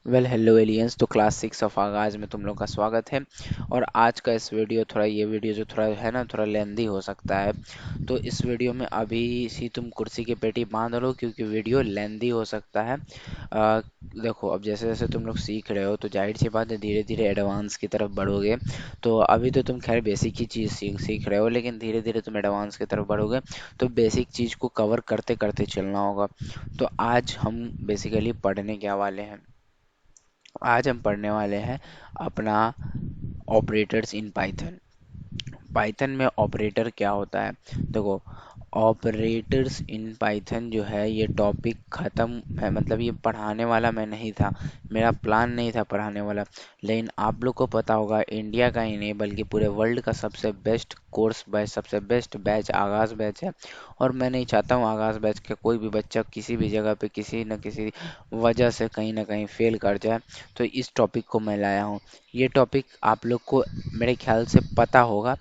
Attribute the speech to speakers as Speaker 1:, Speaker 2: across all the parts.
Speaker 1: Well hello aliens. तो class 6 of आगाज में तुम लोग का स्वागत है। और आज का इस वीडियो ये वीडियो जो थोड़ा है ना, थोड़ा लेंदी हो सकता है। तो इस वीडियो में अभी सी तुम कुर्सी की पेटी बांध लो, क्योंकि वीडियो लेंदी हो सकता है। देखो, अब जैसे जैसे तुम लोग सीख रहे हो तो जाहिर सी बात है धीरे धीरे एडवांस की तरफ बढ़ोगे। तो अभी तो तुम खैर बेसिक ही चीज़ सीख रहे हो, लेकिन धीरे धीरे तुम एडवांस की तरफ बढ़ोगे। तो बेसिक चीज़ को कवर करते करते चलना होगा। तो आज हम बेसिकली पढ़ने क्या वाले हैं। आज हम पढ़ने वाले हैं अपना ऑपरेटर्स इन पाइथन। पाइथन में ऑपरेटर क्या होता है। देखो, ऑपरेटर्स इन पाइथन जो है ये टॉपिक ख़त्म है, मतलब ये पढ़ाने वाला मैं नहीं था, मेरा प्लान नहीं था पढ़ाने वाला। लेकिन आप लोग को पता होगा इंडिया का ही नहीं बल्कि पूरे वर्ल्ड का सबसे बेस्ट कोर्स बैच, सबसे बेस्ट बैच आगाज़ बैच है। और मैं नहीं चाहता हूँ आगाज़ बैच का कोई भी बच्चा किसी भी जगह पे किसी न किसी वजह से कहीं ना कहीं फेल कर जाए। तो इस टॉपिक को मैं लाया हूँ। ये टॉपिक आप लोग को मेरे ख्याल से पता होगा,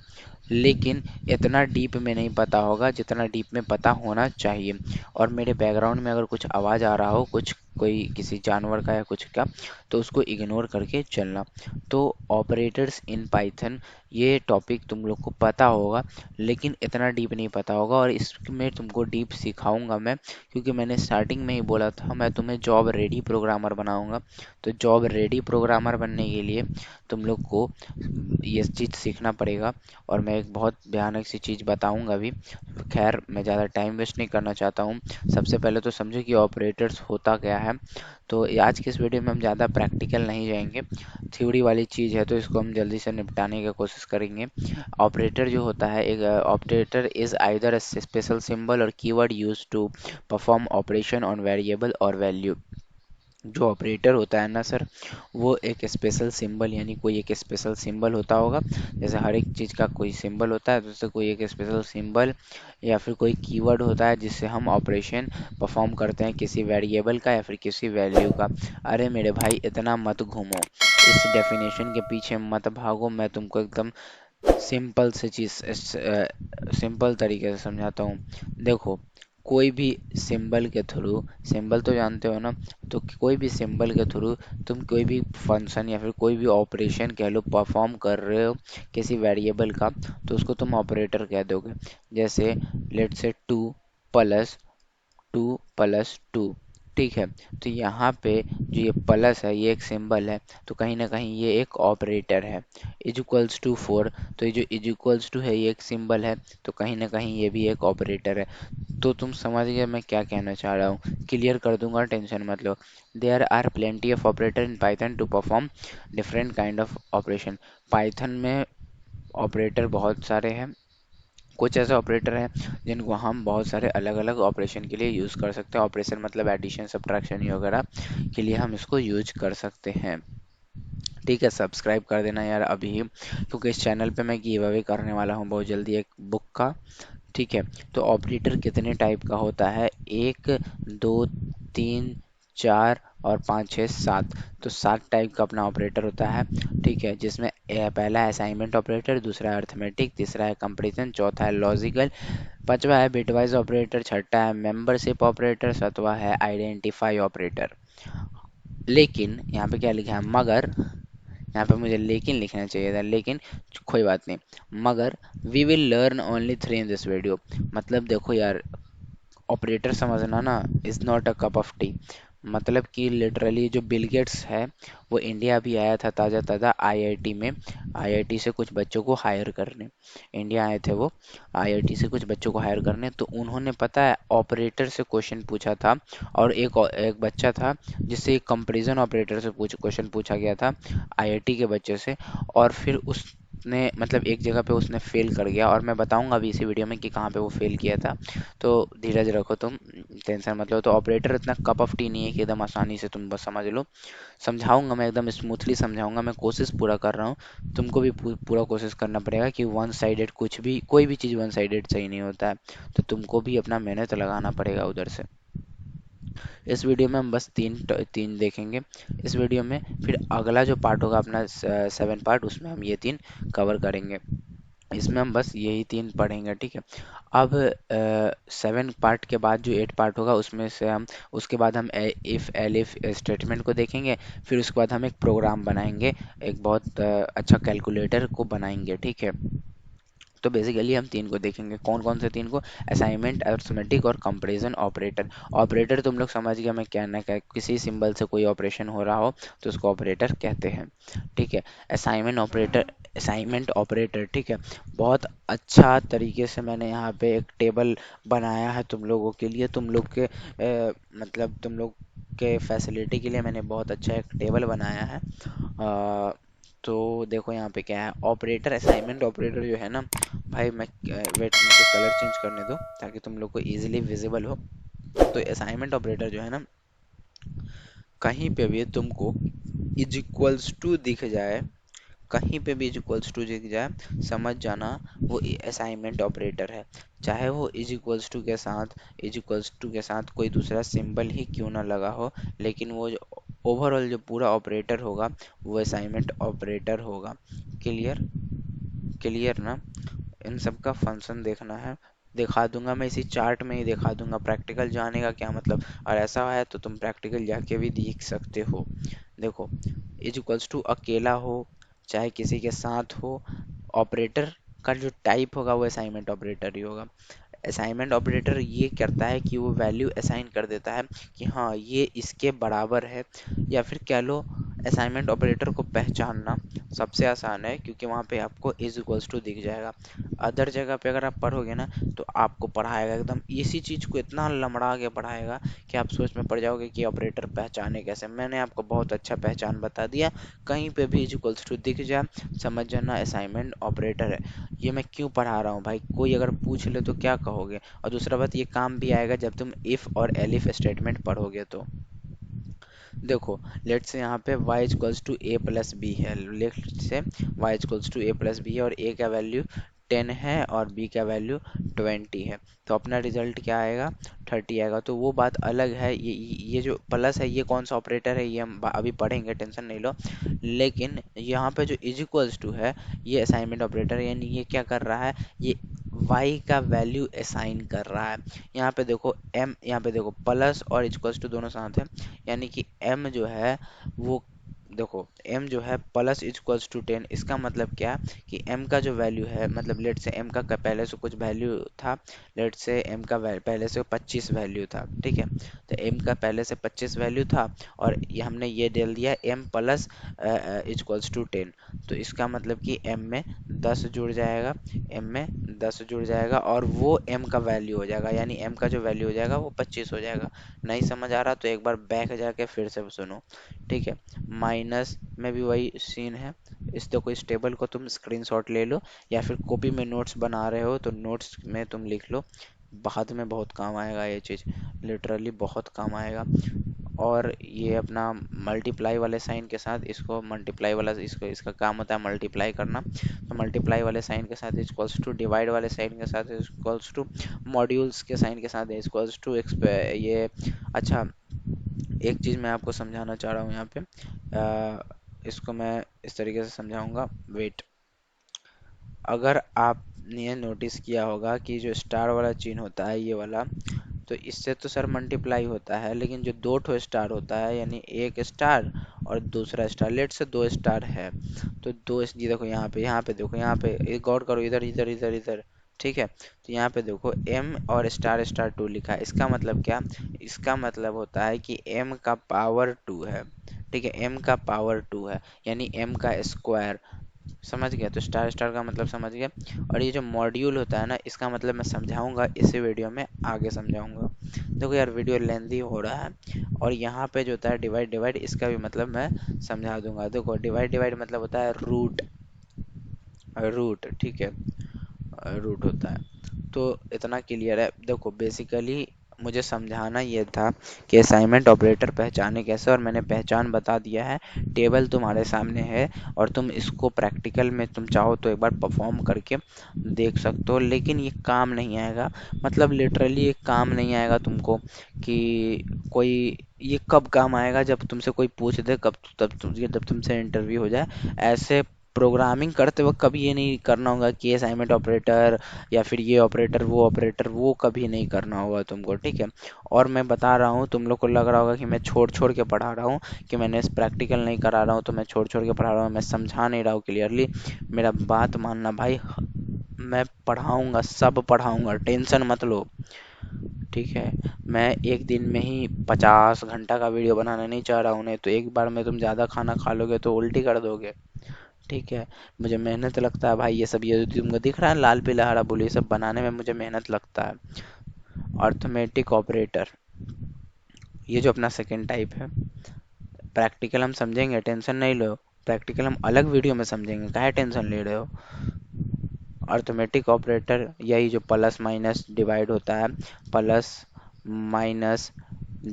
Speaker 1: लेकिन इतना डीप में नहीं पता होगा जितना डीप में पता होना चाहिए। और मेरे बैकग्राउंड में अगर कुछ आवाज़ आ रहा हो, कुछ कोई किसी जानवर का या कुछ का, तो उसको इग्नोर करके चलना। तो ऑपरेटर्स इन पाइथन ये टॉपिक तुम लोग को पता होगा, लेकिन इतना डीप नहीं पता होगा। और इसमें तुमको डीप सिखाऊंगा मैं, क्योंकि मैंने स्टार्टिंग में ही बोला था मैं तुम्हें जॉब रेडी प्रोग्रामर बनाऊंगा। तो जॉब रेडी प्रोग्रामर बनने के लिए तुम लोग को ये चीज़ सीखना पड़ेगा। और मैं एक बहुत भयानक सी चीज़ बताऊंगा भी। खैर, मैं ज़्यादा टाइम वेस्ट नहीं करना चाहता हूँ। सबसे पहले तो समझो कि ऑपरेटर्स होता क्या है। तो आज की इस वीडियो में हम ज़्यादा प्रैक्टिकल नहीं जाएंगे, थ्योरी वाली चीज़ है तो इसको हम जल्दी से निपटाने की कोशिश करेंगे। ऑपरेटर जो होता है, एक operator is either a special symbol और keyword use to perform operation on variable और वैल्यू। जो ऑपरेटर होता है ना सर, वो एक स्पेशल सिंबल, यानी कोई एक स्पेशल सिंबल होता होगा। जैसे हर एक चीज़ का कोई सिंबल होता है, तो उससे कोई एक स्पेशल सिंबल या फिर कोई कीवर्ड होता है जिससे हम ऑपरेशन परफॉर्म करते हैं किसी वेरिएबल का या फिर किसी वैल्यू का। अरे मेरे भाई, इतना मत घूमो, इस डेफिनेशन के पीछे मत भागो। मैं तुमको एकदम सिंपल से चीज़ सिंपल तरीके से समझाता हूँ। देखो, कोई भी सिंबल के थ्रू, सिंबल तो जानते हो ना, तो कोई भी सिंबल के थ्रू तुम कोई भी फंक्शन या फिर कोई भी ऑपरेशन कह लो परफॉर्म कर रहे हो किसी वेरिएबल का, तो उसको तुम ऑपरेटर कह दोगे। जैसे लेट से टू प्लस टू, ठीक है। तो यहाँ पे जो ये प्लस है ये एक सिंबल है, तो कहीं ना कहीं ये एक ऑपरेटर है। इज इक्वल्स टू फोर, तो ये जो इज इक्वल्स टू है ये एक सिंबल है, तो कहीं ना कहीं ये भी एक ऑपरेटर है। तो तुम समझ गए मैं क्या कहना चाह रहा हूँ। क्लियर कर दूंगा, टेंशन मत लो। There are plenty of operator in Python to perform different kind of operation. Python में ऑपरेटर बहुत सारे हैं। कुछ ऐसे ऑपरेटर हैं जिनको हम बहुत सारे अलग अलग ऑपरेशन के लिए यूज़ कर सकते हैं। ऑपरेशन मतलब एडिशन, सब्ट्रैक्शन वगैरह के लिए हम इसको यूज कर सकते हैं। ठीक है, सब्सक्राइब कर देना यार अभी, क्योंकि इस चैनल पे मैं गिव अवे करने वाला हूँ बहुत जल्दी एक बुक का। ठीक है। तो ऑपरेटर कितने टाइप का होता है? एक, दो, तीन, चार और पाँच, छः, सात। तो सात टाइप का अपना ऑपरेटर होता है। ठीक है, जिसमें पहला है असाइनमेंट ऑपरेटर, दूसरा है अर्थमेटिक, तीसरा है कंपैरिजन, चौथा है लॉजिकल, पांचवा है बिटवाइज ऑपरेटर, छठा है मेंबरशिप ऑपरेटर, सातवां है आइडेंटिफाई ऑपरेटर। लेकिन यहाँ पे क्या लिखा है? मगर, यहाँ पे मुझे लेकिन लिखना चाहिए था, लेकिन कोई बात नहीं। मगर we will learn only three in this video. मतलब देखो यार, ऑपरेटर समझना ना is not a cup of tea. मतलब कि लिटरली जो बिल गेट्स है वो इंडिया भी आया था ताज़ा ताज़ा आईआईटी में, आईआईटी से कुछ बच्चों को हायर करने। इंडिया आए थे वो आईआईटी से कुछ बच्चों को हायर करने, तो उन्होंने पता है ऑपरेटर से क्वेश्चन पूछा था। और एक एक बच्चा था जिससे कंपैरिजन ऑपरेटर से क्वेश्चन पूछा गया था आईआईटी के बच्चे से। और फिर उसने मतलब एक जगह पे उसने फेल कर गया, और मैं बताऊंगा अभी इसी वीडियो में कि कहाँ पे वो फेल किया था। तो धीरज रखो तुम, टेंशन मत लो। तो ऑपरेटर इतना कप ऑफ टी नहीं है कि एकदम आसानी से तुम बस समझ लो। समझाऊंगा मैं, एकदम स्मूथली समझाऊंगा, मैं कोशिश पूरा कर रहा हूँ। तुमको भी पूरा कोशिश करना पड़ेगा कि वन साइडेड कुछ भी, कोई भी चीज़ वन साइडेड सही नहीं होता है। तो तुमको भी अपना मेहनत लगाना पड़ेगा उधर से। इस वीडियो में हम बस तीन देखेंगे। इस वीडियो में फिर अगला जो पार्ट होगा अपना 7 पार्ट, उसमें हम ये तीन कवर करेंगे। इसमें हम बस यही तीन पढ़ेंगे, ठीक है। अब 7 पार्ट के बाद जो 8 पार्ट होगा उसमें से हम उसके बाद हम इफ एलिफ स्टेटमेंट को देखेंगे। फिर उसके बाद हम एक प्रोग्राम बनाएंगे, एक बहुत अच्छा कैलकुलेटर को बनाएंगे, ठीक है। तो बेसिकली हम तीन को देखेंगे, कौन कौन से तीन को, असाइनमेंट, अरिथमेटिक और कंपैरिजन ऑपरेटर। ऑपरेटर तुम लोग समझ गए मैं क्या ना क्या, किसी सिंबल से कोई ऑपरेशन हो रहा हो तो उसको ऑपरेटर कहते हैं, ठीक है। असाइनमेंट ऑपरेटर, ठीक है। बहुत अच्छा तरीके से मैंने यहाँ पे एक टेबल बनाया है तुम लोगों के लिए, तुम लोग के मतलब तुम लोग के फैसिलिटी के लिए मैंने बहुत अच्छा एक टेबल बनाया है। तो देखो यहाँ पे क्या है, ऑपरेटर, असाइनमेंट ऑपरेटर जो है ना भाई, मैं वेट मुझे कलर चेंज करने दो ताकि तुम लोग को इजीली विजिबल हो। तो असाइनमेंट ऑपरेटर जो है ना, कहीं पे भी तुमको इज इक्वल्स टू दिख जाए, कहीं पे भी इज इक्वल्स टू दिख जाए, समझ जाना वो असाइनमेंट ऑपरेटर है। चाहे वो इज इक्वल्स टू के साथ कोई दूसरा सिंबल ही क्यों ना लगा हो, लेकिन वो जो ओवरऑल जो पूरा ऑपरेटर होगा वो असाइनमेंट ऑपरेटर होगा। क्लियर, क्लियर ना। इन सब का फंक्शन देखना है, दिखा दूंगा मैं इसी चार्ट में ही दिखा दूंगा, प्रैक्टिकल जाने का क्या मतलब। और ऐसा है तो तुम प्रैक्टिकल जाके भी देख सकते हो। देखो, इज इक्वल्स टू अकेला हो चाहे किसी के साथ हो, ऑपरेटर का जो टाइप होगा वो असाइनमेंट ऑपरेटर ही होगा। असाइनमेंट ऑपरेटर ये करता है कि वो वैल्यू असाइन कर देता है कि हाँ ये इसके बराबर है, या फिर कह लो असाइनमेंट ऑपरेटर को पहचानना सबसे आसान है क्योंकि वहाँ पे आपको इज इक्वल्स टू दिख जाएगा। अदर जगह पे अगर आप पढ़ोगे ना तो आपको पढ़ाएगा एकदम इसी चीज़ को इतना लमड़ा के पढ़ाएगा कि आप सोच में पड़ जाओगे कि ऑपरेटर पहचाने कैसे। मैंने आपको बहुत अच्छा पहचान बता दिया, कहीं पे भी इज इक्वल्स टू दिख जाए समझ जाना असाइनमेंट ऑपरेटर है। ये मैं क्यों पढ़ा रहा हूँ भाई, कोई अगर पूछ ले तो क्या कहोगे। और दूसरा बात, ये काम भी आएगा जब तुम इफ और एलिफ स्टेटमेंट पढ़ोगे तो। देखो, लेट्स से यहाँ पे y equals to A plus B है, let's say y equals to A plus B है और a का वैल्यू 10 है और b का वैल्यू 20 है। तो अपना रिजल्ट क्या आएगा, 30 आएगा। तो वो बात अलग है, ये जो प्लस है ये कौन सा ऑपरेटर है ये हम अभी पढ़ेंगे, टेंशन नहीं लो। लेकिन यहाँ पे जो इज इक्वल्स टू है ये असाइनमेंट ऑपरेटर है, यानी ये क्या कर रहा है, ये y का वैल्यू असाइन कर रहा है। यहाँ पे देखो m, यहाँ पे देखो प्लस और इक्वल्स टू दोनों साथ है, यानी कि m जो है वो, देखो m जो है प्लस इक्वल्स टू 10, इसका मतलब क्या कि m का जो वैल्यू है, मतलब लेट से m का पहले से कुछ वैल्यू था, लेट से m का पहले से 25 वैल्यू था, ठीक है। तो m का पहले से 25 वैल्यू था और ये हमने ये डाल दिया m प्लस इक्वल्स टू 10। तो इसका मतलब कि m में 10 जुड़ जाएगा, m में 10 जुड़ जाएगा और वो m का वैल्यू हो जाएगा, यानी m का जो वैल्यू हो जाएगा वो 25 हो जाएगा। नहीं समझ आ रहा तो एक बार बैक जाके फिर से सुनो, ठीक है। माइनस में भी वही सीन है, इस देखो इस टेबल को तुम स्क्रीनशॉट ले लो या फिर कॉपी में नोट्स बना रहे हो तो नोट्स में तुम लिख लो, बाद में बहुत काम आएगा ये चीज़, लिटरली बहुत काम आएगा। और ये अपना मल्टीप्लाई वाले साइन के साथ इसको मल्टीप्लाई वाला, इसको इसका काम होता है मल्टीप्लाई करना, तो मल्टीप्लाई वाले साइन के साथ इक्वल्स टू, डिवाइड वाले साइन के साथ इक्वल्स टू, मॉड्यूल्स के साइन के साथ इक्वल्स टू ये। अच्छा, एक चीज़ मैं आपको समझाना चाह रहा हूँ यहाँ पे, इसको मैं इस तरीके से समझाऊंगा, वेट। अगर आपने ये नोटिस किया होगा कि जो स्टार वाला चिन्ह होता है ये वाला, तो इससे तो सर मल्टीप्लाई होता है, लेकिन जो दो ठो स्टार होता है यानी एक स्टार और दूसरा स्टार, लेट से दो स्टार है तो दो ये देखो यहाँ पे देखो, यहाँ पे एक गौर करो, इधर इधर इधर इधर, ठीक है। तो यहाँ पे देखो m और स्टार स्टार 2 लिखा है, इसका मतलब क्या, इसका मतलब होता है कि m का पावर 2 है, ठीक है। m का पावर 2 है यानी m का स्क्वायर, समझ गया। तो स्टार स्टार का मतलब समझ गया। और ये जो मॉड्यूल होता है ना, इसका मतलब मैं समझाऊंगा इसी वीडियो में, आगे समझाऊंगा। देखो यार वीडियो लेंदी हो रहा है, और यहाँ पे जो होता है डिवाइड डिवाइड, इसका भी मतलब मैं समझा दूंगा। देखो डिवाइड डिवाइड मतलब होता है रूट, रूट, ठीक है, रूट होता है। तो इतना क्लियर है। देखो बेसिकली मुझे समझाना ये था कि असाइनमेंट ऑपरेटर पहचाने कैसे, और मैंने पहचान बता दिया है, टेबल तुम्हारे सामने है और तुम इसको प्रैक्टिकल में तुम चाहो तो एक बार परफॉर्म करके देख सकते हो, लेकिन ये काम नहीं आएगा, मतलब लिटरली ये काम नहीं आएगा तुमको कि कोई, ये कब काम आएगा जब तुमसे कोई पूछ दे, कब तब जब तुमसे इंटरव्यू हो जाए, ऐसे प्रोग्रामिंग करते वक्त कभी ये नहीं करना होगा कि असाइनमेंट ऑपरेटर या फिर ये ऑपरेटर वो कभी नहीं करना होगा तुमको, ठीक है। और मैं बता रहा हूँ, तुम लोग को लग रहा होगा कि मैं छोड़ छोड़ के पढ़ा रहा हूँ, कि मैंने इस प्रैक्टिकल नहीं करा रहा हूँ तो मैं छोड़ छोड़ के पढ़ा रहा हूँ, मैं समझा नहीं रहा हूँ क्लियरली। मेरा बात मानना भाई, मैं पढ़ाऊंगा, सब पढ़ाऊंगा, टेंशन मत लो, ठीक है। मैं एक दिन में ही 50 घंटा का वीडियो बनाना नहीं चाह रहा हूँ, नहीं तो एक बार में तुम ज़्यादा खाना खा लोगे तो उल्टी कर दोगे, ठीक है। मुझे मेहनत लगता है भाई, ये सब ये जो तुमको दिख रहा है लाल पीला हरा बोल, ये सब बनाने में मुझे मेहनत लगता है। अर्थमेटिक ऑपरेटर, ये जो अपना सेकेंड टाइप है, प्रैक्टिकल हम समझेंगे, टेंशन नहीं लो। प्रैक्टिकल हम अलग वीडियो में समझेंगे, काहे टेंशन ले रहे हो। अर्थमेटिक ऑपरेटर यही जो प्लस माइनस डिवाइड होता है, प्लस माइनस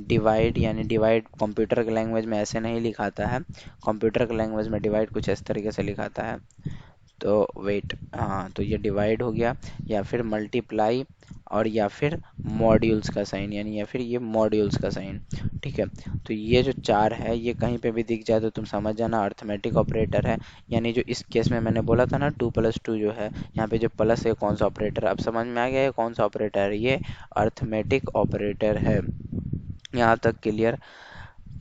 Speaker 1: डिवाइड, यानी डिवाइड कंप्यूटर के लैंग्वेज में ऐसे नहीं लिखाता है, कंप्यूटर के लैंग्वेज में डिवाइड कुछ इस तरीके से लिखाता है। तो वेट, हाँ, तो ये डिवाइड हो गया, या फिर मल्टीप्लाई, और या फिर मॉड्यूल्स का साइन, यानी या फिर ये मॉड्यूल्स का साइन, ठीक है। तो ये जो चार है, ये कहीं पे भी दिख जाए तो तुम समझ जाना अर्थमेटिक ऑपरेटर है। यानी जो इस केस में मैंने बोला था ना 2+2 जो है, यहाँ पे जो प्लस है कौन सा ऑपरेटर, अब समझ में आ गया है कौन सा ऑपरेटर है, ये अर्थमेटिक ऑपरेटर है। यहाँ तक क्लियर।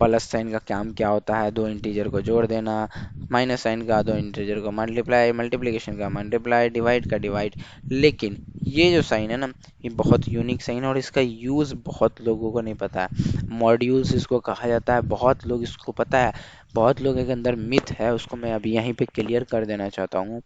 Speaker 1: प्लस साइन का काम क्या होता है, दो इंटीजर को जोड़ देना, माइनस साइन का दो इंटीजर को मल्टीप्लाई, मल्टीप्लिकेशन का मल्टीप्लाई, डिवाइड का डिवाइड। लेकिन ये जो साइन है ना, ये बहुत यूनिक साइन है और इसका यूज़ बहुत लोगों को नहीं पता है। मॉड्यूल्स इसको कहा जाता है, बहुत लोग इसको पता है, बहुत लोगों के अंदर मिथ है, उसको मैं अभी यहीं पे क्लियर कर देना चाहता हूँ।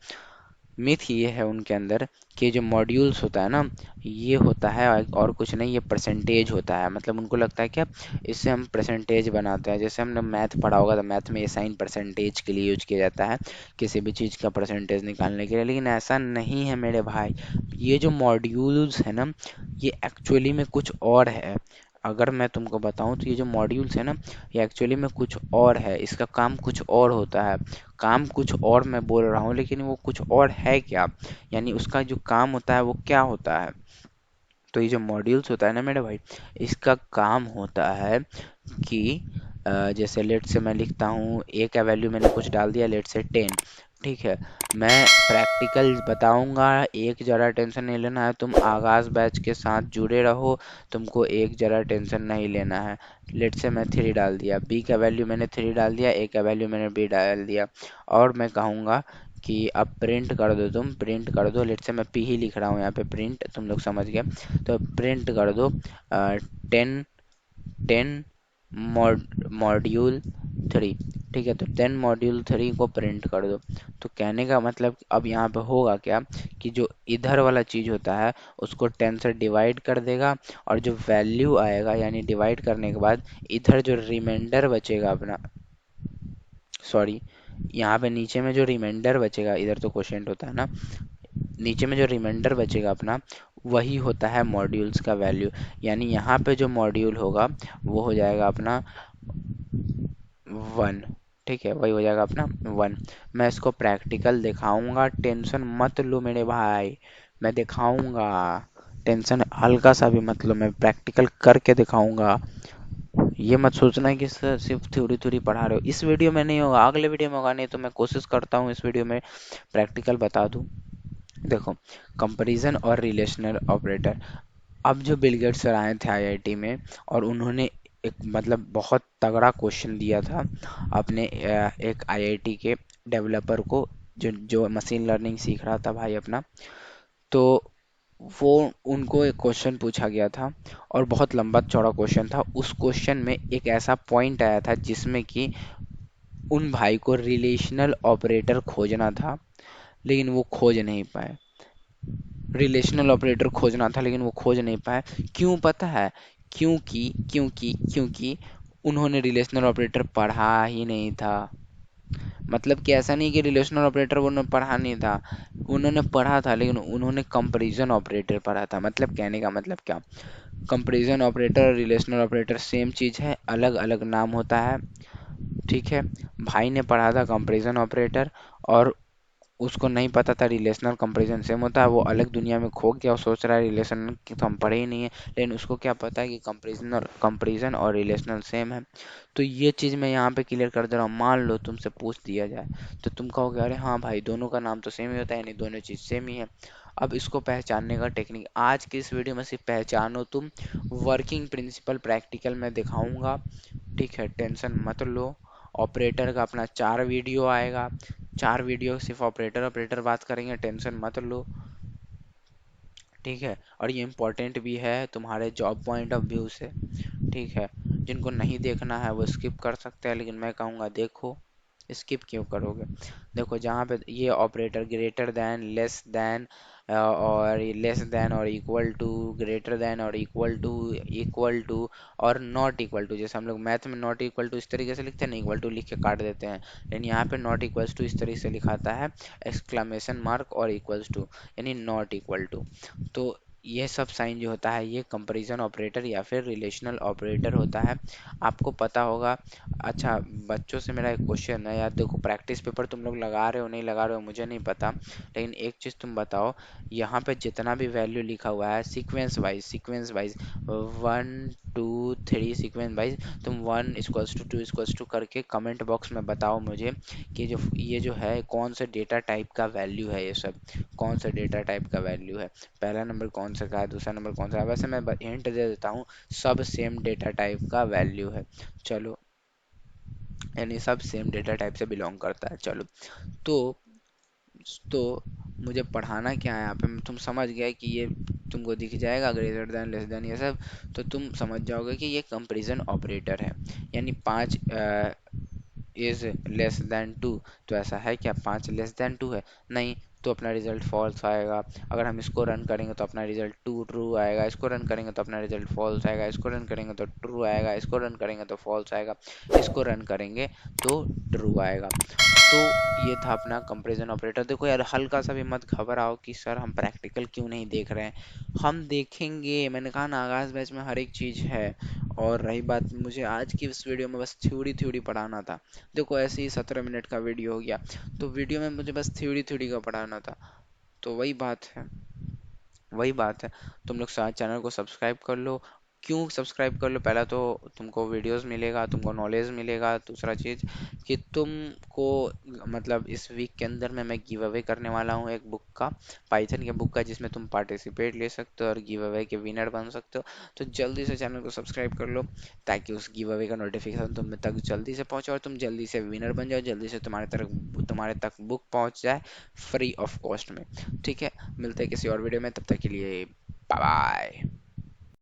Speaker 1: मिथ ये है उनके अंदर कि जो मॉड्यूल्स होता है ना, ये होता है और कुछ नहीं, ये परसेंटेज होता है। मतलब उनको लगता है क्या, इससे हम परसेंटेज बनाते हैं। जैसे हमने मैथ पढ़ा होगा तो मैथ में ये साइन परसेंटेज के लिए यूज किया जाता है, किसी भी चीज़ का परसेंटेज निकालने के लिए। लेकिन ऐसा नहीं है मेरे भाई, ये जो मॉड्यूल्स है ना, ये एक्चुअली में कुछ और है। अगर मैं तुमको बताऊं तो ये जो मॉड्यूल्स है ना, ये एक्चुअली में कुछ और है, इसका काम कुछ और होता है। काम कुछ और मैं बोल रहा हूँ, लेकिन वो कुछ और है क्या, यानी उसका जो काम होता है वो क्या होता है। तो ये जो मॉड्यूल्स होता है ना मेरे भाई, इसका काम होता है कि जैसे लेट से मैं लिखता हूँ, ए का वैल्यू मैंने कुछ डाल दिया, लेट से 10, ठीक है। मैं प्रैक्टिकल बताऊंगा, एक जरा टेंशन नहीं लेना है, तुम आगाज बैच के साथ जुड़े रहो, तुमको एक जरा टेंशन नहीं लेना है। लेट से मैं 3 डाल दिया, बी का वैल्यू मैंने 3 डाल दिया, ए का वैल्यू मैंने बी डाल दिया, और मैं कहूँगा कि अब प्रिंट कर दो, तुम प्रिंट कर दो। लेट से मैं पी ही लिख रहा हूँ यहाँ पे, प्रिंट, तुम लोग समझ गए, तो प्रिंट कर दो 10 10 मॉड्यूल 3, ठीक है। तो 10 मॉड्यूल 3 को प्रिंट कर दो। तो कहने का मतलब अब यहाँ पे होगा क्या, कि जो इधर वाला चीज़ होता है उसको 10 से डिवाइड कर देगा, और जो वैल्यू आएगा, यानी डिवाइड करने के बाद इधर जो रिमाइंडर बचेगा अपना, सॉरी, यहाँ पे नीचे में जो रिमाइंडर बचेगा, इधर तो क्वोशिएंट होता है ना, नीचे में जो रिमाइंडर बचेगा अपना, वही होता है मॉड्यूल्स का वैल्यू। यानी यहाँ पे जो मॉड्यूल होगा वो हो जाएगा अपना 1, ठीक है, वही हो जाएगा अपना 1। मैं इसको प्रैक्टिकल दिखाऊंगा, टेंशन मत लो मेरे भाई, मैं दिखाऊंगा, टेंशन हल्का सा भी मत लो, मैं प्रैक्टिकल करके दिखाऊंगा। ये मत सोचना कि सर सिर्फ थ्योरी थ्योरी पढ़ा रहे हो, इस वीडियो में नहीं होगा, अगले वीडियो में होगा, नहीं तो मैं कोशिश करता हूँ इस वीडियो में प्रैक्टिकल बता दूँ। देखो, कंपैरिजन और रिलेशनल ऑपरेटर। अब जो बिल गेट्स सर आए थे आईआईटी में, और उन्होंने एक मतलब बहुत तगड़ा क्वेश्चन दिया था अपने एक आईआईटी के डेवलपर को, जो जो मशीन लर्निंग सीख रहा था भाई अपना। तो वो उनको एक क्वेश्चन पूछा गया था, और बहुत लंबा चौड़ा क्वेश्चन था। उस क्वेश्चन में एक ऐसा पॉइंट आया था जिसमें कि उन भाई को रिलेशनल ऑपरेटर खोजना था, लेकिन वो खोज नहीं पाए। रिलेशनल ऑपरेटर खोजना था लेकिन वो खोज नहीं पाए। क्यों पता है, क्योंकि उन्होंने रिलेशनल ऑपरेटर पढ़ा ही नहीं था। मतलब कि ऐसा नहीं कि रिलेशनल ऑपरेटर उन्होंने पढ़ा नहीं था, उन्होंने पढ़ा था, लेकिन उन्होंने कंपैरिजन ऑपरेटर पढ़ा था। मतलब कहने का मतलब क्या, कंपैरिजन ऑपरेटर और रिलेशनल ऑपरेटर सेम चीज़ है, अलग अलग नाम होता है, ठीक है। भाई ने पढ़ा था कंपैरिजन ऑपरेटर, और उसको नहीं पता था रिलेशनल कंपैरिजन सेम होता है, वो अलग दुनिया में खो गया और सोच रहा है रिलेशन की तो हम पढ़े ही नहीं है, लेकिन उसको क्या पता है कि कंपैरिजन और रिलेशनल सेम है। तो ये चीज़ मैं यहाँ पे क्लियर कर दे रहा हूँ। मान लो तुमसे पूछ दिया जाए तो तुम कहोगे अरे हाँ भाई दोनों का नाम तो सेम ही होता है, नहीं दोनों चीज़ सेम ही है। अब इसको पहचानने का टेक्निक आज की इस वीडियो में सिर्फ पहचानो तुम, वर्किंग प्रिंसिपल प्रैक्टिकल में दिखाऊंगा। ठीक है, टेंशन मत लो। ऑपरेटर का अपना 4 वीडियो आएगा, 4 वीडियो सिर्फ ऑपरेटर ऑपरेटर बात करेंगे, टेंशन मत लो। ठीक है, और ये इम्पोर्टेंट भी है तुम्हारे जॉब पॉइंट ऑफ व्यू से। ठीक है, जिनको नहीं देखना है वो स्किप कर सकते हैं, लेकिन मैं कहूँगा देखो। स्किप क्यों करोगे? देखो जहाँ पे ये operator greater than, less than और लेस देन और इक्वल टू, ग्रेटर देन और इक्वल टू और नॉट इक्वल टू, जैसे हम लोग मैथ में नॉट इक्वल टू इस तरीके से लिखते हैं ना, इक्वल टू लिख के काट देते हैं, लेकिन यहाँ पे नॉट इक्वल्स टू इस तरीके से लिखाता है, एक्सक्लामेशन मार्क और इक्वल्स टू, यानी नॉट इक्वल टू। तो ये सब साइन जो होता है ये कंपैरिजन ऑपरेटर या फिर रिलेशनल ऑपरेटर होता है, आपको पता होगा। अच्छा, बच्चों से मेरा एक क्वेश्चन है यार, देखो प्रैक्टिस पेपर तुम लोग लगा रहे हो नहीं लगा रहे हो मुझे नहीं पता, लेकिन एक चीज़ तुम बताओ, यहाँ पे जितना भी वैल्यू लिखा हुआ है सीक्वेंस वाइज 1 2 3 सीक्वेंस वाइज, तुम 1 = 2 = 2 करके कमेंट बॉक्स में बताओ मुझे कि जो ये जो है कौन से डेटा टाइप का वैल्यू है, ये सब कौन से डेटा टाइप का वैल्यू है, पहला नंबर कौन सा का है, दूसरा नंबर कौन सा है। वैसे मैं हिंट दे देता हूँ, सब सेम डेटा टाइप का वैल्यू है। चलो, यानी सब सेम डेटा टाइप से बिलोंग करता है। चलो, तो तो मुझे पढ़ाना क्या है यहाँ पे, तुम समझ गए कि ये तुमको दिख जाएगा ग्रेटर देन लेस देन ये सब, तो तुम समझ जाओगे कि ये कंपैरिजन ऑपरेटर है। यानी 5 is less than 2, तो ऐसा है क्या 5 << 2 है? नहीं, तो अपना रिजल्ट फॉल्स आएगा। अगर हम इसको रन करेंगे तो अपना रिजल्ट टू ट्रू आएगा, इसको रन करेंगे तो अपना रिजल्ट फॉल्स आएगा, इसको रन करेंगे तो ट्रू आएगा, इसको रन करेंगे तो फॉल्स आएगा, इसको रन करेंगे तो ट्रू आएगा। तो ये था अपना कंपैरिजन ऑपरेटर। देखो यार, हल्का सा भी मत घबराओ कि सर हम प्रैक्टिकल क्यों नहीं देख रहे हैं, हम देखेंगे। मैंने कहा ना आगाज बैच में हर एक चीज़ है। और रही बात, मुझे आज की इस वीडियो में बस थ्योरी थ्योरी पढ़ाना था। देखो ऐसे ही 17 मिनट का वीडियो हो गया, तो वीडियो में मुझे बस थ्योरी थ्योरी का पढ़ाना था। तो वही बात है, तुम लोग साथ चैनल को सब्सक्राइब कर लो। क्यों सब्सक्राइब कर लो? पहला तो तुमको वीडियोस मिलेगा, तुमको नॉलेज मिलेगा, दूसरा चीज़ कि तुमको मतलब इस वीक के अंदर में मैं गिव अवे करने वाला हूँ एक बुक का, पाइथन के बुक का, जिसमें तुम पार्टिसिपेट ले सकते हो और गिव अवे के विनर बन सकते हो। तो जल्दी से चैनल को सब्सक्राइब कर लो, ताकि उस गिव अवे का नोटिफिकेशन तुम तक जल्दी से पहुँचे और तुम जल्दी से विनर बन जाओ, जल्दी से तुम्हारे तक बुक पहुँच जाए फ्री ऑफ कॉस्ट में। ठीक है, मिलते हैं किसी और वीडियो में, तब तक के लिए बाय बाय।